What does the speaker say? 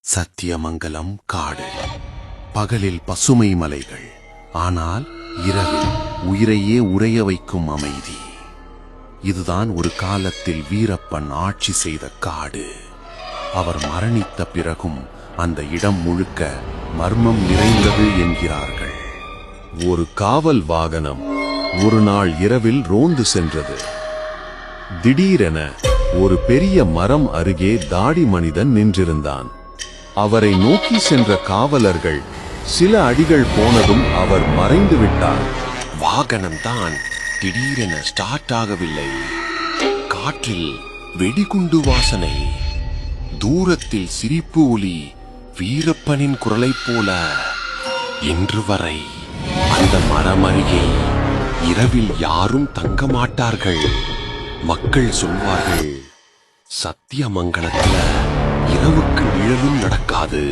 சத்தியமங்கலம் காடு. பகலில் பசுமை மலைகள், ஆனால் இரவில் உயிரையே உறைய வைக்கும் அமைதி. இதுதான் ஒரு காலத்தில் வீரப்பன் ஆட்சி செய்த காடு. அவர் மரணித்த பிறகும் அந்த இடம் முழுக்க மர்மம் நிறைந்தது என்கிறார்கள். ஒரு காவல் வாகனம் ஒரு நாள் இரவில் ரோந்து சென்றது. திடீரென ஒரு பெரிய மரம் அருகே தாடி மனிதன் நின்றிருந்தான். அவரை நோக்கி சென்ற காவலர்கள் சில அடிகள் போனதும் அவர் மறைந்து விட்டார். வாகனம்தான் திடீரென ஸ்டார்ட் ஆகவில்லை. காற்றில் வெடிகுண்டு வாசனை, தூரத்தில் சிரிப்பு ஒலி, வீரப்பனின் குரலைப் போல. இன்று வரை அந்த மரம் அருகே இரவில் யாரும் தங்க மாட்டார்கள். மக்கள் சொல்வார்கள், சத்தியமங்கலத்துல இரவுக்கு நிழலும் நடக்காது.